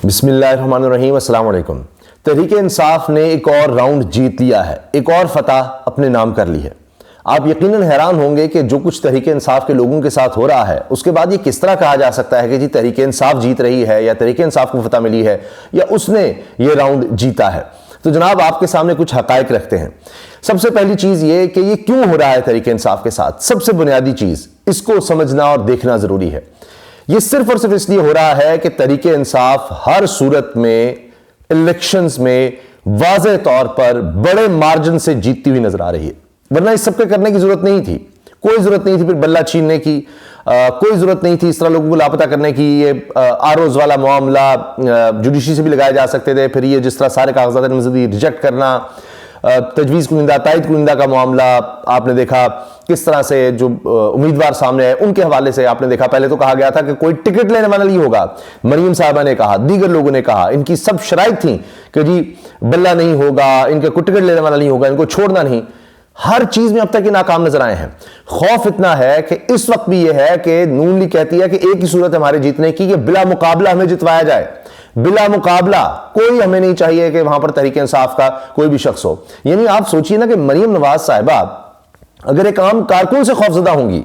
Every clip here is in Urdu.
بسم اللہ الرحمن الرحیم، السلام علیکم۔ تحریک انصاف نے ایک اور راؤنڈ جیت لیا ہے، ایک اور فتح اپنے نام کر لی ہے۔ آپ یقیناً حیران ہوں گے کہ جو کچھ تحریک انصاف کے لوگوں کے ساتھ ہو رہا ہے اس کے بعد یہ کس طرح کہا جا سکتا ہے کہ جی تحریک انصاف جیت رہی ہے یا تحریک انصاف کو فتح ملی ہے یا اس نے یہ راؤنڈ جیتا ہے۔ تو جناب آپ کے سامنے کچھ حقائق رکھتے ہیں۔ سب سے پہلی چیز یہ کہ یہ کیوں ہو رہا ہے تحریک انصاف کے ساتھ، سب سے بنیادی چیز اس کو سمجھنا اور دیکھنا ضروری ہے۔ یہ صرف اور صرف اس لیے ہو رہا ہے کہ تحریک انصاف ہر صورت میں الیکشنز میں واضح طور پر بڑے مارجن سے جیتتی ہوئی نظر آ رہی ہے، ورنہ اس سب کے کرنے کی ضرورت نہیں تھی، کوئی ضرورت نہیں تھی پھر بلہ چھیننے کی، کوئی ضرورت نہیں تھی اس طرح لوگوں کو لاپتہ کرنے کی۔ یہ آروز والا معاملہ جوڈیشری سے بھی لگائے جا سکتے تھے، پھر یہ جس طرح سارے کاغذات نامزدگی ریجیکٹ کرنا، تجویز کنندہ تائید کنندہ کا معاملہ آپ نے دیکھا کس طرح سے جو امیدوار سامنے ہے ان کے حوالے سے آپ نے دیکھا۔ پہلے تو کہا گیا تھا کہ کوئی ٹکٹ لینے والا نہیں ہوگا، مریم صاحبہ نے کہا، دیگر لوگوں نے کہا، ان کی سب شرائط تھیں کہ جی بلہ نہیں ہوگا، ان کا کوئی ٹکٹ لینے والا نہیں ہوگا، ان کو چھوڑنا نہیں۔ ہر چیز میں اب تک یہ ناکام نظر آئے ہیں۔ خوف اتنا ہے کہ اس وقت بھی یہ ہے کہ نون لیگ کہتی ہے کہ ایک ہی صورت ہے ہمارے جیتنے کی کہ بلا مقابلہ ہمیں جتوایا جائے، بلا مقابلہ، کوئی ہمیں نہیں چاہیے کہ وہاں پر تحریک انصاف کا کوئی بھی شخص ہو۔ یعنی آپ سوچئے نا کہ مریم نواز صاحبہ اگر ایک عام کارکن سے خوفزدہ ہوں گی،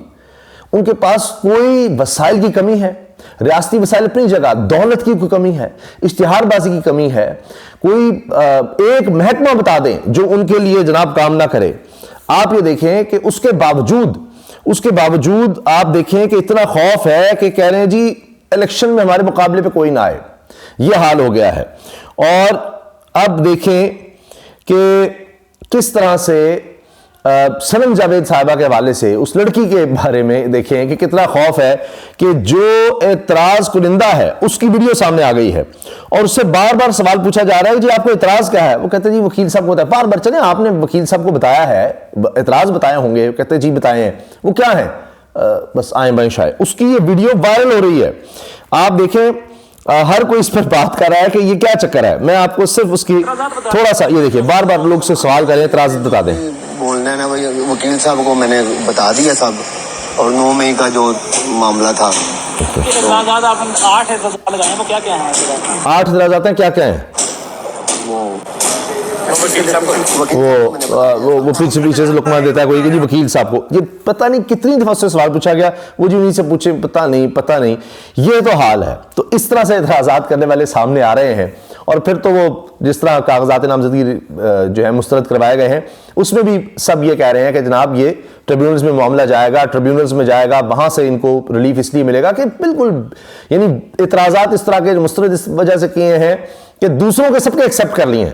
ان کے پاس کوئی وسائل کی کمی ہے، ریاستی وسائل اپنی جگہ، دولت کی کوئی کمی ہے، اشتہار بازی کی کمی ہے، کوئی ایک محکمہ بتا دیں جو ان کے لیے جناب کام نہ کرے۔ آپ یہ دیکھیں کہ اس کے باوجود آپ دیکھیں کہ اتنا خوف ہے کہ کہہ رہے ہیں جی الیکشن میں ہمارے مقابلے پہ کوئی نہ آئے، یہ حال ہو گیا ہے۔ اور اب دیکھیں کہ کس طرح سے سنم جاوید صاحبہ کے حوالے سے اس لڑکی کے بارے میں دیکھیں کہ کتنا خوف ہے کہ جو اعتراض کنندہ ہے اس کی ویڈیو سامنے آ گئی ہے اور اس سے بار بار سوال پوچھا جا رہا ہے کہ جی آپ کو اعتراض کیا ہے؟ وہ کہتے ہیں جی وکیل صاحب کو بتایا، بار بار چلیں آپ نے وکیل صاحب کو بتایا ہے، اعتراض بتائے ہوں گے، کہتے ہیں جی بتائے ہیں، وہ کیا ہیں؟ بس آئیں بائیں شائیں۔ اس کی یہ ویڈیو وائرل ہو رہی ہے، آپ دیکھیں ہر کوئی اس پر بات کر رہا ہے کہ یہ کیا چکر ہے۔ میں آپ کو صرف اس کی تھوڑا سا یہ دیکھیں، بار بار لوگ سے سوال کریں، اعتراض بتا دیں۔ بولنا ہے نا بھائی، وکیل صاحب کو میں نے بتا دیا سب، اور 9 مئی کا جو معاملہ تھا، 8 اعتراضات ہیں، کیا کیا ہیں؟ وہ پیچھے سے لقمہ دیتا ہے کوئی کہ جی وکیل صاحب کو، یہ پتہ نہیں کتنی دفعہ سے سوال پوچھا گیا، وہ جی انہیں سے پوچھے پتہ نہیں، یہ تو حال ہے۔ تو اس طرح سے اعتراضات کرنے والے سامنے آ رہے ہیں، اور پھر تو وہ جس طرح کاغذات نامزدگی جو ہے مسترد کروائے گئے ہیں اس میں بھی سب یہ کہہ رہے ہیں کہ جناب یہ ٹریبیونلز میں معاملہ جائے گا، ٹریبیونلز میں جائے گا، وہاں سے ان کو ریلیف اس لیے ملے گا کہ بالکل یعنی اعتراضات اس طرح کے مسترد اس وجہ سے کیے ہیں کہ دوسروں کے سب کے ایکسیپٹ کر لیے ہیں،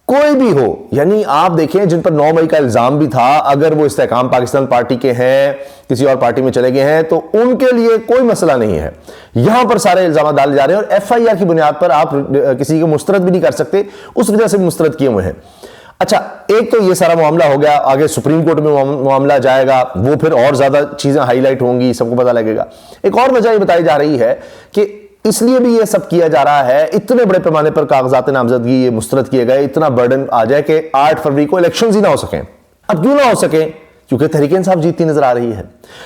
کوئی بھی ہو۔ یعنی آپ دیکھیں جن پر 9 مئی کا الزام بھی تھا، اگر وہ استحکام پاکستان پارٹی کے ہیں، کسی اور پارٹی میں چلے گئے ہیں تو ان کے لیے کوئی مسئلہ نہیں ہے۔ یہاں پر سارے الزامات ڈالے جا رہے ہیں اور ایف آئی آر کی بنیاد پر آپ کسی کو مسترد بھی نہیں کر سکتے، اس وجہ سے مسترد کیے ہوئے ہیں۔ اچھا، ایک تو یہ سارا معاملہ ہو گیا، آگے سپریم کورٹ میں معاملہ جائے گا، وہ پھر اور زیادہ چیزیں ہائی لائٹ ہوں گی، سب کو پتہ لگے گا۔ ایک اور وجہ یہ بتائی جا رہی ہے کہ اس لیے بھی یہ سب کیا جا رہا ہے، اتنے بڑے پیمانے پر کاغذات نامزدگی یہ مسترد کیے گئے، اتنا برڈن آ جائے کہ 8 فروری کو الیکشنز ہی نہ ہو سکیں۔ اب کیوں نہ ہو سکیں؟ کیونکہ تحریک انصاف جیتتی نظر آ رہی ہے،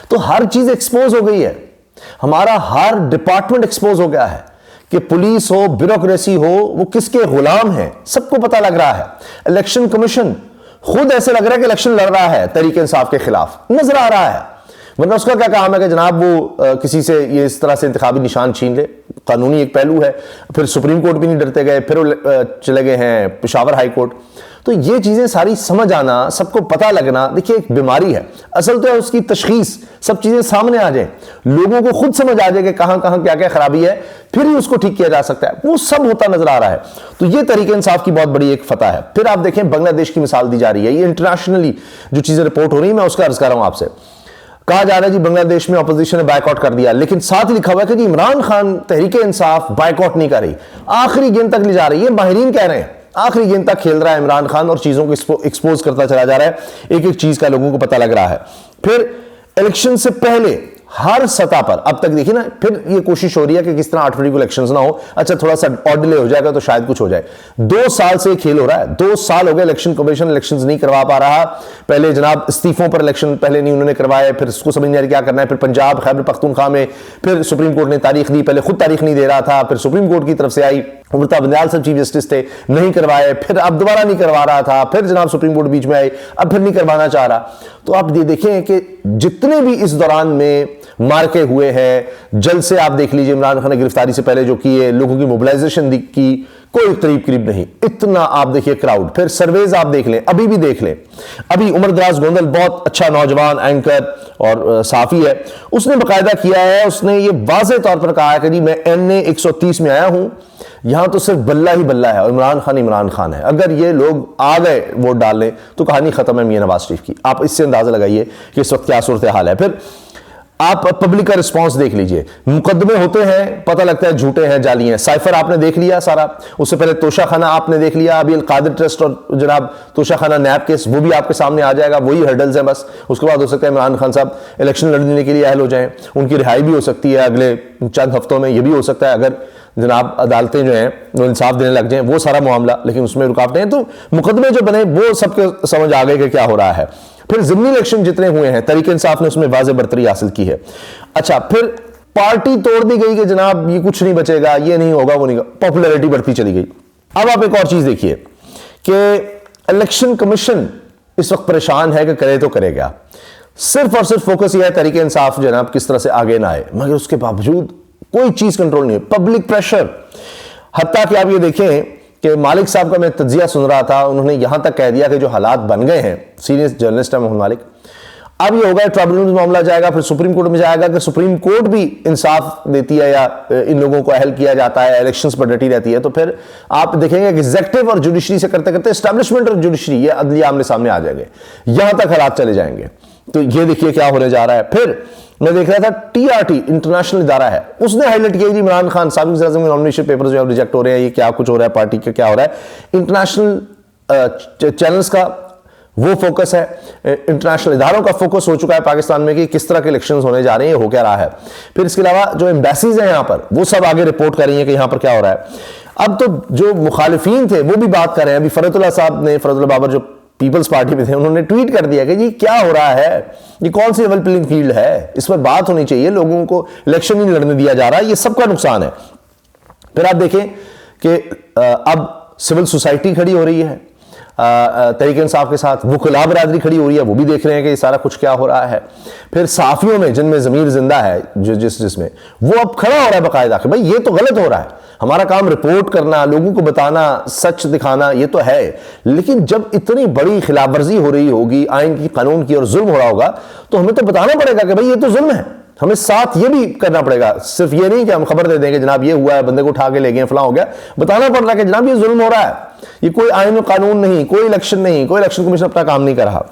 تو ہر چیز ایکسپوز ہو گئی ہے، ہمارا ہر ڈپارٹمنٹ ایکسپوز ہو گیا ہے کہ پولیس ہو، بیوروکریسی ہو، وہ کس کے غلام ہیں، سب کو پتہ لگ رہا ہے۔ الیکشن کمیشن خود ایسے لگ رہا ہے کہ الیکشن لڑ رہا ہے تحریک انصاف کے خلاف، نظر آ رہا ہے، ورنہ اس کا کیا کام ہے کہ جناب وہ کسی سے یہ اس طرح سے انتخابی نشان چھین لے، قانونی ایک پہلو ہے۔ پھر سپریم کورٹ بھی نہیں ڈرتے گئے، پھر چلے گئے ہیں پشاور ہائی کورٹ۔ تو یہ چیزیں ساری سمجھ آنا، سب کو پتہ لگنا، دیکھیے ایک بیماری ہے، اصل تو ہے اس کی تشخیص، سب چیزیں سامنے آ جائیں، لوگوں کو خود سمجھ آ جائے کہ کہاں کہاں کیا کیا خرابی ہے، پھر ہی اس کو ٹھیک کیا جا سکتا ہے، وہ سب ہوتا نظر آ رہا ہے۔ تو یہ تحریک انصاف کی بہت بڑی ایک فتح ہے۔ پھر آپ دیکھیں بنگلہ دیش کی مثال دی جا رہی ہے، یہ انٹرنیشنلی جو چیزیں رپورٹ ہو رہی ہیں میں اس کا عرض کر رہا ہوں آپ سے۔ کہا جا رہا ہے جی بنگلہ دیش میں اپوزیشن نے بائیک آؤٹ کر دیا، لیکن ساتھ لکھا ہوا ہے کہ جی عمران خان تحریک انصاف بائیک آؤٹ نہیں کر رہی، آخری گیند تک لے جا رہی ہے، ماہرین کہہ رہے ہیں آخری گیند تک کھیل رہا ہے عمران خان اور چیزوں کو ایکسپوز کرتا چلا جا رہا ہے، ایک ایک چیز کا لوگوں کو پتہ لگ رہا ہے۔ پھر الیکشن سے پہلے ہر سطح پر اب تک دیکھیے نا، پھر یہ کوشش ہو رہی ہے کہ کس طرح 8 فروری کو الیکشنز نہ ہو، اچھا تھوڑا سا اور ڈیلے ہو جائے گا تو شاید کچھ ہو جائے. 2 سال سے کھیل ہو رہا ہے، 2 سال ہو گئے الیکشن کمیشن الیکشنز نہیں کروا پا رہا. پہلے جناب استعفوں پر الیکشن پہلے نہیں انہوں نے کروائے، پھر اس کو سمجھ نہیں آ رہی کیا کرنا ہے. پھر پنجاب خیبر پختونخوا میں پھر سپریم کورٹ نے تاریخ دی، پہلے خود تاریخ نہیں دے رہا تھا، پھر سپریم کورٹ کی طرف سے آئی، امرتا بندیال صاحب چیف جسٹس تھے، نہیں کروائے، پھر اب دوبارہ نہیں کروا رہا تھا، پھر جناب سپریم کورٹ بیچ میں آئی، اب پھر نہیں کروانا چاہ رہا. تو آپ یہ دیکھیں کہ جتنے بھی اس دوران میں مارکے ہوئے ہیں، جلسے آپ دیکھ لیجئے عمران خان نے گرفتاری سے پہلے جو کیے، لوگوں کی موبلائزیشن کی، کوئی قریب نہیں، اتنا آپ دیکھیے کراؤڈ. پھر سرویز آپ دیکھ لیں، ابھی بھی دیکھ لیں، ابھی عمر دراز گوندل بہت اچھا نوجوان اینکر اور صحافی ہے، اس نے باقاعدہ کیا ہے، اس نے یہ واضح طور پر کہا ہے کہ جی میں NA 130 میں آیا ہوں، یہاں تو صرف بلہ ہی بلہ ہے اور عمران خان ہے. اگر یہ لوگ آ گئے ووٹ ڈالنے تو کہانی ختم ہے میاں نواز شریف کی. آپ اس سے اندازہ لگائیے کہ اس وقت کیا صورتحال ہے. پھر آپ پبلک کا رسپانس دیکھ لیجئے، مقدمے ہوتے ہیں، پتہ لگتا ہے جھوٹے ہیں، جعلی ہیں. سائفر آپ نے دیکھ لیا سارا، اس سے پہلے توشہ خانہ آپ نے دیکھ لیا، ابھی القادر ٹرسٹ اور جناب توشہ خانہ نیب کیس وہ بھی آپ کے سامنے آ جائے گا. وہی ہرڈلز ہیں بس. اس کے بعد ہو سکتا ہے عمران خان صاحب الیکشن لڑنے کے لیے اہل ہو جائیں، ان کی رہائی بھی ہو سکتی ہے اگلے چند ہفتوں میں. یہ بھی ہو سکتا ہے اگر جناب عدالتیں جو ہیں وہ انصاف دینے لگ جائیں، وہ سارا معاملہ. لیکن اس میں رکاوٹیں ہیں، تو مقدمے جو بنے وہ سب کے سمجھ آ گئے کہ کیا ہو رہا ہے. پھر ضمنی الیکشن جتنے ہوئے ہیں تحریک انصاف نے اس میں واضح برتری حاصل کی ہے. اچھا پھر پارٹی توڑ دی گئی کہ جناب یہ کچھ نہیں بچے گا، یہ نہیں ہوگا، وہ نہیں ہوگا، پاپولیرٹی بڑھتی چلی گئی. اب آپ ایک اور چیز دیکھیے کہ الیکشن کمیشن اس وقت پریشان ہے کہ کرے تو کرے گا. صرف اور صرف فوکس یہ ہے تحریک انصاف جناب کس طرح سے آگے نہ آئے، مگر اس کے باوجود کوئی چیز کنٹرول نہیں ہے. پبلک پریشر، حتیٰ کہ آپ یہ دیکھیں کہ مالک صاحب کا میں تجزیہ سن رہا تھا، انہوں نے یہاں تک کہہ دیا کہ جو حالات بن گئے ہیں، سینئر جرنلسٹ ہے محمد مالک، اب یہ ہوگا ٹرائبونل میں معاملہ جائے گا، پھر سپریم کورٹ میں جائے گا کہ سپریم کورٹ بھی انصاف دیتی ہے یا ان لوگوں کو اہل کیا جاتا ہے، الیکشنز پر ڈٹی رہتی ہے. تو پھر آپ دیکھیں گے کہ ایگزیکٹو اور جوڈیشری سے کرتے کرتے اسٹیبلشمنٹ اور جوڈیشری یہ عدلیہ آمنے سامنے آ جائیں گے، یہاں تک حالات چلے جائیں گے. تو یہ دیکھیے کیا ہونے جا رہا ہے. پھر میں دیکھ رہا تھا TRT انٹرنیشنل ادارہ ہے، اس نے ہائی لائٹ کیا جی عمران خان سابق وزیر اعظم کے نامینیشن پیپرز جو ریجیکٹ ہو رہے ہیں، یہ کیا کچھ ہو رہا ہے، پارٹی کا کیا ہو رہا ہے. انٹرنیشنل چینلز کا وہ فوکس ہے، انٹرنیشنل اداروں کا فوکس ہو چکا ہے پاکستان میں کہ کس طرح کے الیکشنز ہونے جا رہے ہیں، ہو کیا رہا ہے. پھر اس کے علاوہ جو ایمبیسیز ہیں یہاں پر وہ سب آگے رپورٹ کر رہی ہیں کہ یہاں پر کیا ہو رہا ہے. اب تو جو مخالفین تھے وہ بھی بات کر رہے ہیں. ابھی فرت اللہ صاحب نے، فرت اللہ بابر جو پیپلز پارٹی میں تھے، انہوں نے ٹویٹ کر دیا کہ جی کیا ہو رہا ہے، یہ کون سی لیول پلینگ فیلڈ ہے، اس پر بات ہونی چاہیے، لوگوں کو الیکشن نہیں لڑنے دیا جا رہا، یہ سب کا نقصان ہے. پھر آپ دیکھیں کہ اب سول سوسائٹی کھڑی ہو رہی ہے تحریک انصاف کے ساتھ، وکلاء برادری کھڑی ہو رہی ہے، وہ بھی دیکھ رہے ہیں کہ یہ سارا کچھ کیا ہو رہا ہے. پھر صحافیوں میں جن میں ضمیر زندہ ہے، جس میں وہ اب کھڑا ہو رہا ہے باقاعدہ کہ بھائی یہ تو غلط ہو رہا ہے، ہمارا کام رپورٹ کرنا، لوگوں کو بتانا، سچ دکھانا، یہ تو ہے. لیکن جب اتنی بڑی خلاف ورزی ہو رہی ہوگی آئین کی، قانون کی، اور ظلم ہو رہا ہوگا تو ہمیں تو بتانا پڑے گا کہ بھائی یہ تو ظلم ہے. ہمیں ساتھ یہ بھی کرنا پڑے گا، صرف یہ نہیں کہ ہم خبر دے دیں کہ جناب یہ ہوا ہے، بندے کو اٹھا کے لے گئے، فلاں ہو گیا. بتانا پڑ رہا ہے کہ جناب یہ ظلم ہو رہا ہے، یہ کوئی آئین و قانون نہیں، کوئی الیکشن نہیں، کوئی الیکشن کمیشن اپنا کام نہیں کر رہا.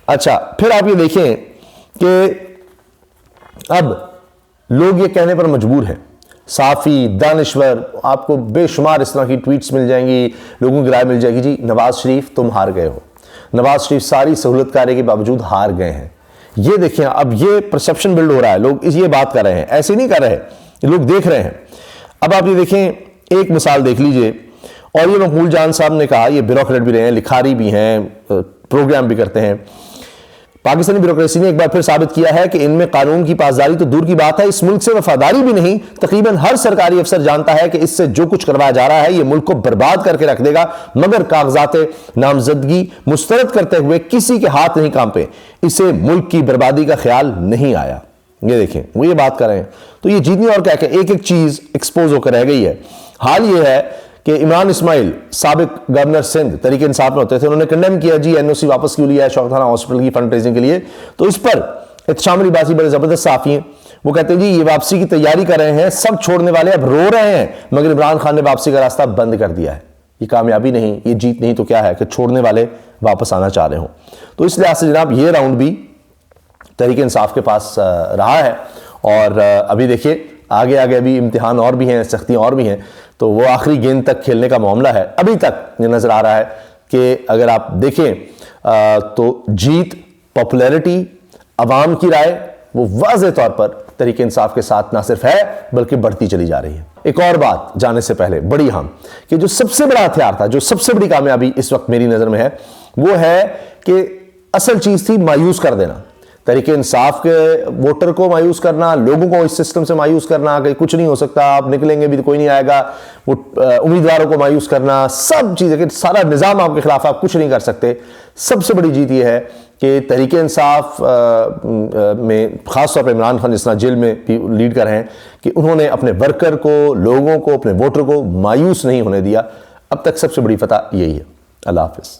اچھا پھر آپ یہ دیکھیں کہ اب لوگ یہ کہنے پر مجبور ہیں، صحافی، دانشور، آپ کو بے شمار اس طرح کی ٹویٹس مل جائیں گی، لوگوں کی رائے مل جائے گی، جی نواز شریف تم ہار گئے ہو، نواز شریف ساری سہولت کاری کے باوجود ہار گئے ہیں. یہ دیکھیں اب یہ پرسیپشن بلڈ ہو رہا ہے، لوگ یہ بات کر رہے ہیں، ایسے نہیں کر رہے، لوگ دیکھ رہے ہیں. اب آپ یہ دیکھیں ایک مثال دیکھ لیجئے، اور یہ مقبول جان صاحب نے کہا، یہ بیوروکریٹ بھی رہے ہیں، لکھاری بھی ہیں، پروگرام بھی کرتے ہیں. پاکستانی بیوروکریسی نے ایک بار پھر ثابت کیا ہے کہ ان میں قانون کی پاسداری تو دور کی بات ہے، اس ملک سے وفاداری بھی نہیں. تقریباً ہر سرکاری افسر جانتا ہے کہ اس سے جو کچھ کروایا جا رہا ہے یہ ملک کو برباد کر کے رکھ دے گا، مگر کاغذات نامزدگی مسترد کرتے ہوئے کسی کے ہاتھ نہیں کانپے، اسے ملک کی بربادی کا خیال نہیں آیا. یہ دیکھیں وہ یہ بات کر رہے ہیں. تو یہ جتنی اور کیا کہ ایک ایک چیز ایکسپوز ہو کر رہ گئی ہے. حال یہ ہے کہ عمران اسماعیل سابق گورنر سندھ تحریک انصاف میں ہوتے تھے، انہوں نے کنڈیم کیا جی NOC واپس کیوں لیا ہے شوقت خانہ ہاسپٹل کی فنڈ ریزنگ کے لیے. تو اس پر احتشام علی باسی بڑے زبردست صحافی ہیں، وہ کہتے ہیں جی یہ واپسی کی تیاری کر رہے ہیں، سب چھوڑنے والے اب رو رہے ہیں، مگر عمران خان نے واپسی کا راستہ بند کر دیا ہے. یہ کامیابی نہیں، یہ جیت نہیں تو کیا ہے کہ چھوڑنے والے واپس آنا چاہ رہے ہوں. تو اس لحاظ سے جناب یہ راؤنڈ بھی تحریک انصاف کے پاس رہا ہے. اور ابھی دیکھیے آگے ابھی امتحان اور بھی ہیں، سختیاں اور بھی ہیں، تو وہ آخری گیند تک کھیلنے کا معاملہ ہے. ابھی تک یہ نظر آ رہا ہے کہ اگر آپ دیکھیں تو جیت، پاپولیرٹی، عوام کی رائے، وہ واضح طور پر تحریک انصاف کے ساتھ نہ صرف ہے بلکہ بڑھتی چلی جا رہی ہے۔ ایک اور بات جانے سے پہلے بڑی اہم، کہ جو سب سے بڑا ہتھیار تھا، جو سب سے بڑی کامیابی اس وقت میری نظر میں ہے، وہ ہے کہ اصل چیز تھی مایوس کر دینا، تحریک انصاف کے ووٹر کو مایوس کرنا، لوگوں کو اس سسٹم سے مایوس کرنا کہ کچھ نہیں ہو سکتا، آپ نکلیں گے بھی تو کوئی نہیں آئے گا، وہ امیدواروں کو مایوس کرنا، سب چیزیں کہ سارا نظام آپ کے خلاف، آپ کچھ نہیں کر سکتے۔ سب سے بڑی جیت یہ ہے کہ تحریک انصاف میں خاص طور پہ عمران خان جس طرح جیل میں لیڈ کر رہے ہیں، کہ انہوں نے اپنے ورکر کو، لوگوں کو، اپنے ووٹر کو مایوس نہیں ہونے دیا۔ اب تک سب سے بڑی فتح یہی ہے۔ اللہ حافظ۔